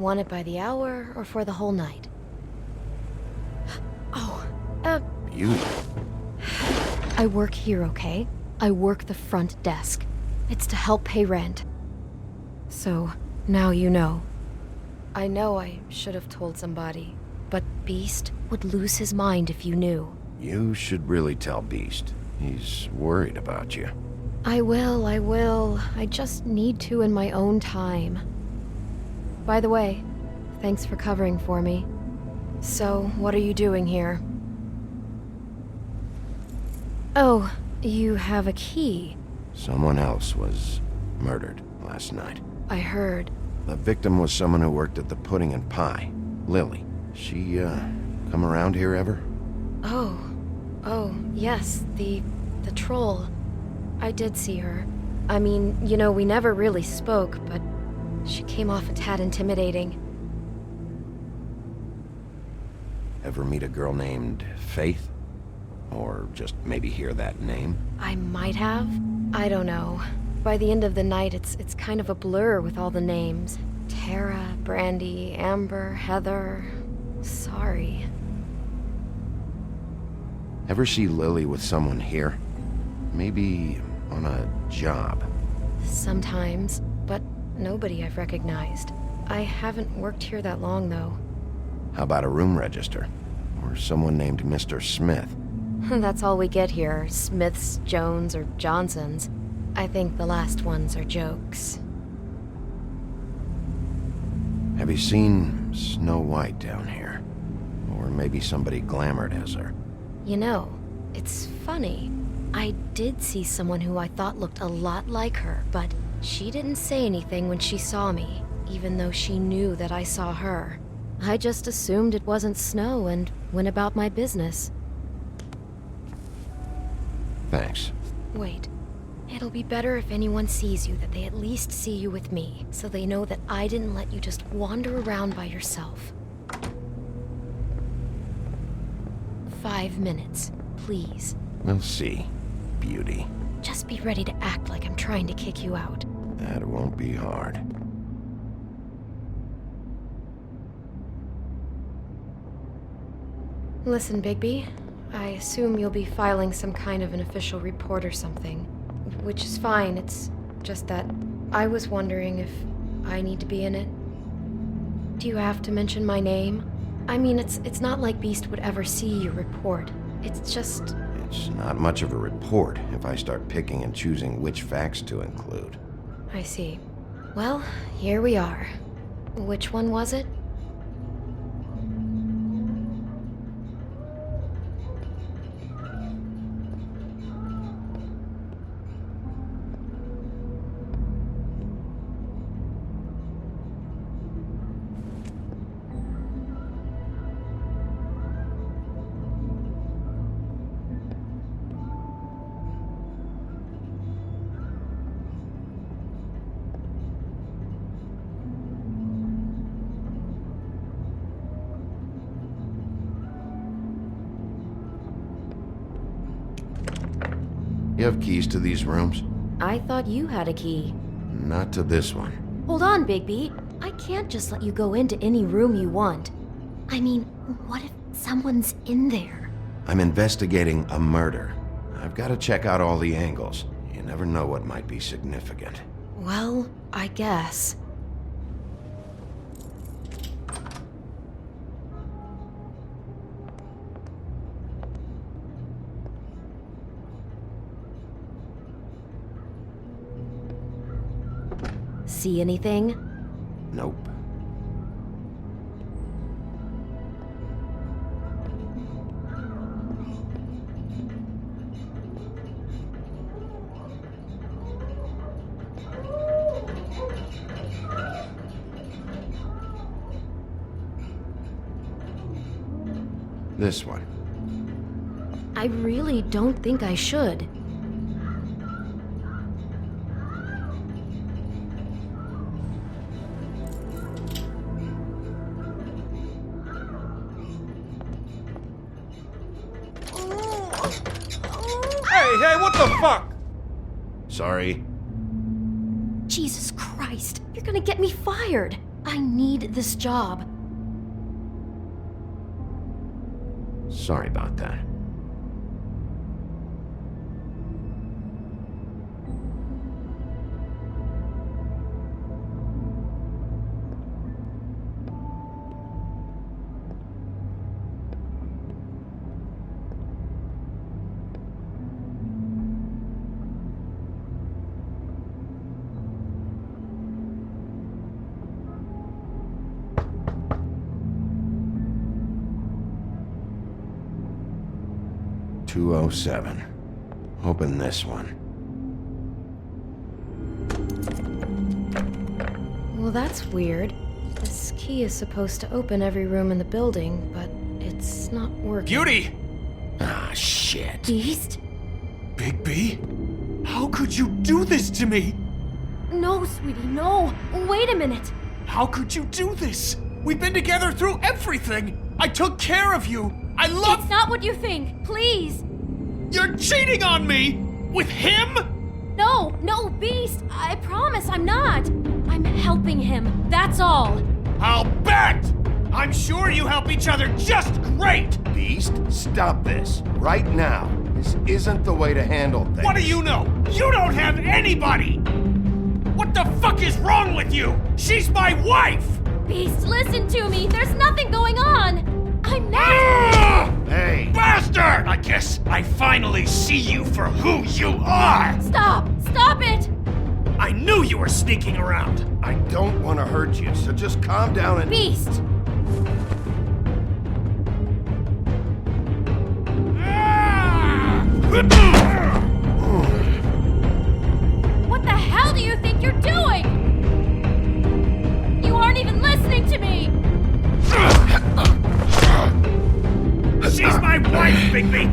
Want it by the hour or for the whole night? Oh, You? I work here, okay? I work the front desk. It's to help pay rent. So, now you know. I know I should have told somebody, but Beast would lose his mind if you knew. You should really tell Beast. He's worried about you. I will. I just need to in my own time. By the way, thanks for covering for me. So, what are you doing here? Oh, you have a key. Someone else was murdered last night. I heard. The victim was someone who worked at the Pudding and Pie. Lily. She, come around here ever? Oh, yes, the troll. I did see her. I mean, you know, we never really spoke, but she came off a tad intimidating. Ever meet a girl named Faith? Or just maybe hear that name? I might have. I don't know. By the end of the night, it's kind of a blur with all the names. Tara, Brandy, Amber, Heather. Sorry. Ever see Lily with someone here? Maybe on a job? Sometimes, but nobody I've recognized. I haven't worked here that long, though. How about a room register? Or someone named Mr. Smith? That's all we get here, Smiths, Jones, or Johnsons. I think the last ones are jokes. Have you seen Snow White down here? Or maybe somebody glamored as her? You know, it's funny. I did see someone who I thought looked a lot like her, but she didn't say anything when she saw me, even though she knew that I saw her. I just assumed it wasn't Snow and went about my business. Thanks. Wait. It'll be better if anyone sees you that they at least see you with me, so they know that I didn't let you just wander around by yourself. 5 minutes, please. We'll see, beauty. Just be ready to act like I'm trying to kick you out. That won't be hard. Listen, Bigby, I assume you'll be filing some kind of an official report or something. Which is fine, it's just that I was wondering if I need to be in it. Do you have to mention my name? I mean, it's not like Beast would ever see your report. It's just... It's not much of a report if I start picking and choosing which facts to include. I see. Well, here we are. Which one was it? You have keys to these rooms? I thought you had a key. Not to this one. Hold on, Bigby. I can't just let you go into any room you want. I mean, what if someone's in there? I'm investigating a murder. I've got to check out all the angles. You never know what might be significant. Well, I guess. See anything? Nope. This one. I really don't think I should. Hey, what the fuck? Sorry. Jesus Christ, you're gonna get me fired. I need this job. Sorry about that. .207. Open this one. Well, that's weird. This key is supposed to open every room in the building, but it's not working. Beauty! Ah, shit. Beast? Big B? How could you do this to me? No, sweetie, no. Wait a minute. How could you do this? We've been together through everything. I took care of you. I love... It's not what you think. Please. You're cheating on me! With him? No, Beast. I promise I'm not. I'm helping him. That's all. I'll bet! I'm sure you help each other just great! Beast, stop this. Right now. This isn't the way to handle things. What do you know? You don't have anybody! What the fuck is wrong with you? She's my wife! Beast, listen to me. There's nothing going on. I'm not. Ah! Hey! Bastard! I guess I finally see you for who you are! Stop it. I knew you were sneaking around! I don't want to hurt you, so just calm down and... Beast. Ah! What the hell do you think you're doing? You aren't even listening to me. She's my wife, Bigby!